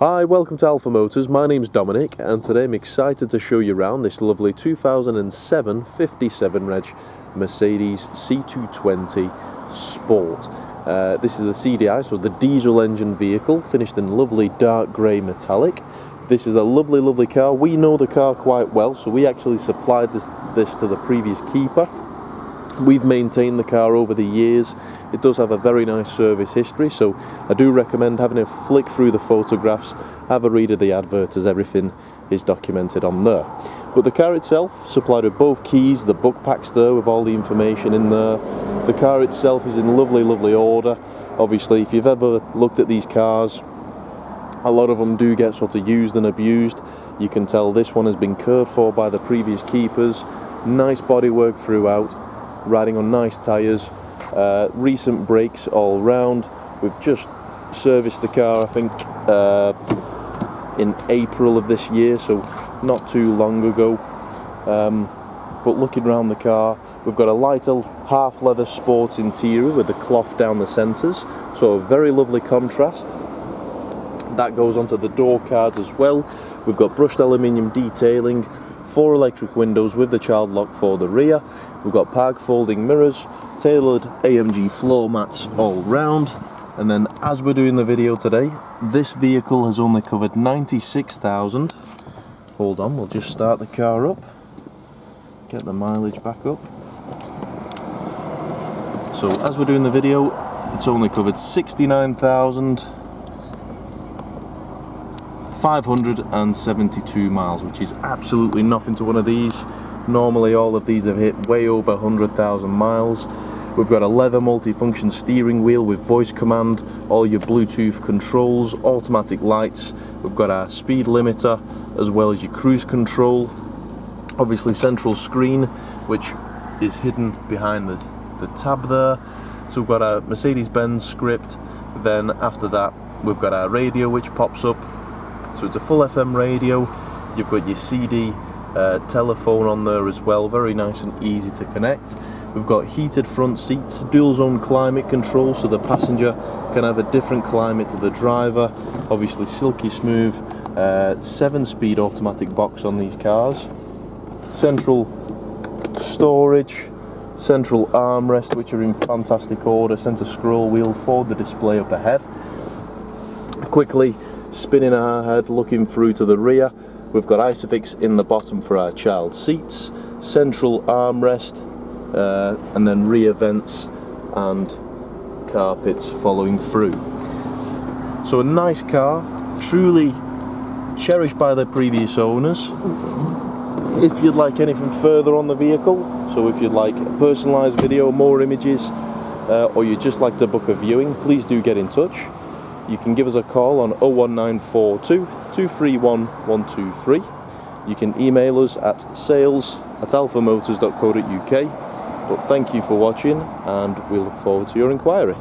Hi, welcome to Alpha Motors. My name's Dominic and today I'm excited to show you around this lovely 2007 57 reg Mercedes C220 Sport. This is the CDI, so the diesel engine vehicle, finished in lovely dark grey metallic. This is a lovely car. We know the car quite well, so we actually supplied this to the previous keeper. We've maintained the car over the years. It does have a very nice service history, so I do recommend having a flick through the photographs, have a read of the advert, as everything is documented on there. But the car itself, supplied with both keys, the book packs there with all the information in there. The car itself is in lovely order. Obviously, if you've ever looked at these cars, a lot of them do get sort of used and abused. You can tell this one has been cared for by the previous keepers. Nice bodywork throughout, riding on nice tyres. Recent brakes all round. We've just serviced the car, I think, in April of this year, so not too long ago. But looking around the car, we've got a lighter half leather sports interior with the cloth down the centres, so a very lovely contrast. That goes onto the door cards as well. We've got brushed aluminium detailing, 4 electric windows with the child lock for the rear. We've got park folding mirrors, tailored AMG floor mats all round. And then, as we're doing the video today, this vehicle has only covered 96,000. Hold on, we'll just start the car up, get the mileage back up. So as we're doing the video, it's only covered 69,572 miles, which is absolutely nothing to one of these. Normally all of these have hit way over 100,000 miles. We've got a leather multifunction steering wheel with voice command, all your Bluetooth controls, automatic lights. We've got our speed limiter as well as your cruise control. Obviously central screen, which is hidden behind the tab there. So we've got our Mercedes-Benz script. Then after that we've got our radio, which pops up. So it's a full FM radio. You've got your CD telephone on there as well, very nice and easy to connect. We've got heated front seats, dual zone climate control, so the passenger can have a different climate to the driver. Obviously silky smooth, 7-speed automatic box on these cars. Central storage, central armrest, which are in fantastic order, center scroll wheel for the display up ahead. Quickly spinning our head, looking through to the rear, we've got Isofix in the bottom for our child seats, central armrest, and then rear vents and carpets following through. So a nice car, truly cherished by the previous owners. If you'd like anything further on the vehicle, so if you'd like a personalised video, more images, or you'd just like to book a viewing, please do get in touch. You can give us a call on 01942 231 123. You can email us at sales@alphamotors.co.uk. But thank you for watching, and we look forward to your inquiry.